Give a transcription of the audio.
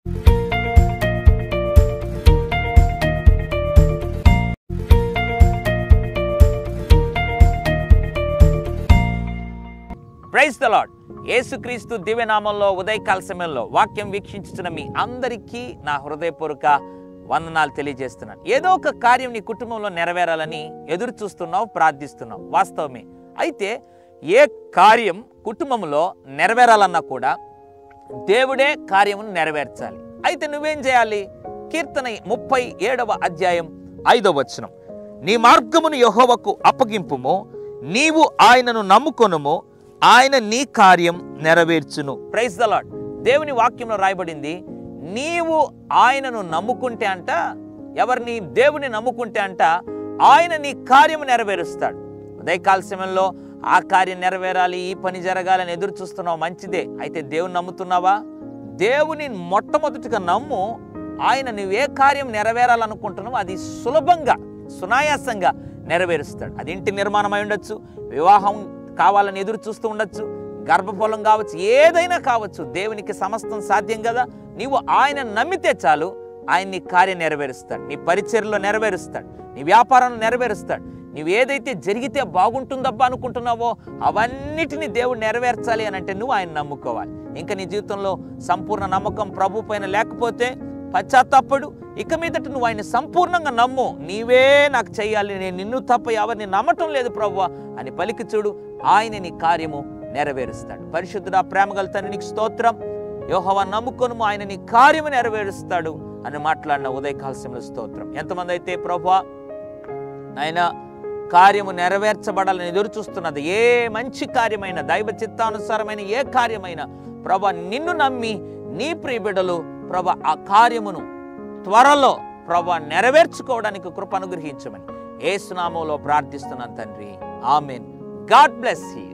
Praise the lord. యేసుక్రీస్తు దివ్యనామంలో ఉదయకాల సమయంలో వాక్యం వీక్షించుతున్న మీ అందరికీ నా హృదయపూర్వక వందనాలు తెలియజేస్తున్నాను. ఏదో ఒక కార్యం నీ కుటుంబంలో నెరవేరాలని ఎదురు చూస్తున్నావు, ప్రార్థిస్తున్నావు. వాస్తవమే. అయితే ఏ కార్యం కుటుంబంలో నెరవేరాలన్నా కూడా దేవుడే కార్యమును నెరవేర్చాలి. అయితే నువ్వేం చేయాలి? కీర్తన 37వ అధ్యాయం 5వ వచనం, నీ మార్గమును యెహోవాకు అప్పగింపుము, నీవు ఆయనను నమ్ముకొనుము, ఆయన నీ కార్యం నెరవేర్చును. Praise the lord. దేవుని వాక్యంలో రాయబడింది, నీవు ఆయనను నమ్ముకుంటే అంట, ఎవరిని? దేవుని నమ్ముకుంటే అంట ఆయన నీ కార్యం నెరవేరుస్తాడు. ఉదయకాల సమయంలో ఆ కార్యం నెరవేరాలి, ఈ పని జరగాలని ఎదురు చూస్తున్నావు, మంచిదే. అయితే దేవుని నమ్ముతున్నావా? దేవుని మొట్టమొదటిగా నమ్ము. ఆయన నువ్వే కార్యం నెరవేరాలనుకుంటున్నావు అది సులభంగా, సునాయాసంగా నెరవేరుస్తాడు. అది ఇంటి నిర్మాణం అయి ఉండొచ్చు, వివాహం కావాలని ఎదురు చూస్తూ ఉండొచ్చు, గర్భఫలం కావచ్చు, ఏదైనా కావచ్చు. దేవునికి సమస్తం సాధ్యం కదా. నీవు ఆయన నమ్మితే చాలు, ఆయన నీ కార్యం నెరవేరుస్తాడు. నీ పరిచర్యలో నెరవేరుస్తాడు, నీ వ్యాపారంలో నెరవేరుస్తాడు. నువ్వు ఏదైతే జరిగితే బాగుంటుందబ్బా అనుకుంటున్నావో అవన్నిటినీ దేవుడు నెరవేర్చాలి అని అంటే నువ్వు ఆయన నమ్ముకోవాలి. ఇంకా నీ జీవితంలో సంపూర్ణ నమ్మకం ప్రభు పైన లేకపోతే పశ్చాత్తాపడు. ఇక మీదట నువ్వు ఆయన సంపూర్ణంగా నమ్ము. నీవే నాకు చెయ్యాలి, నేను నిన్ను తప్ప ఎవరిని నమ్మటం లేదు ప్రభువా అని పలికి చూడు, ఆయన నీ కార్యము నెరవేరుస్తాడు. పరిశుద్ధుడా, ప్రేమగల తండ్రి నీకు స్తోత్రం. యెహోవా నమ్ముకొనుము, ఆయన నీ కార్యము నెరవేరుస్తాడు అని మాట్లాడిన ఉదయకాల సమయంలో స్తోత్రం. ఎంతమంది అయితే ప్రభువా ఆయన కార్యము నెరవేర్చబడాలని ఎదురు చూస్తున్నది, ఏ మంచి కార్యమైన, దైవ చిత్తానుసారమైన ఏ కార్యమైనా ప్రభువా నిన్ను నమ్మి నీ ప్రియ బిడ్డలు ప్రభువా ఆ కార్యమును త్వరలో ప్రభువా నెరవేర్చుకోవడానికి కృప అనుగ్రహించమని యేసు నామములో ప్రార్థిస్తున్నాను తండ్రి. ఆమేన్. God bless you.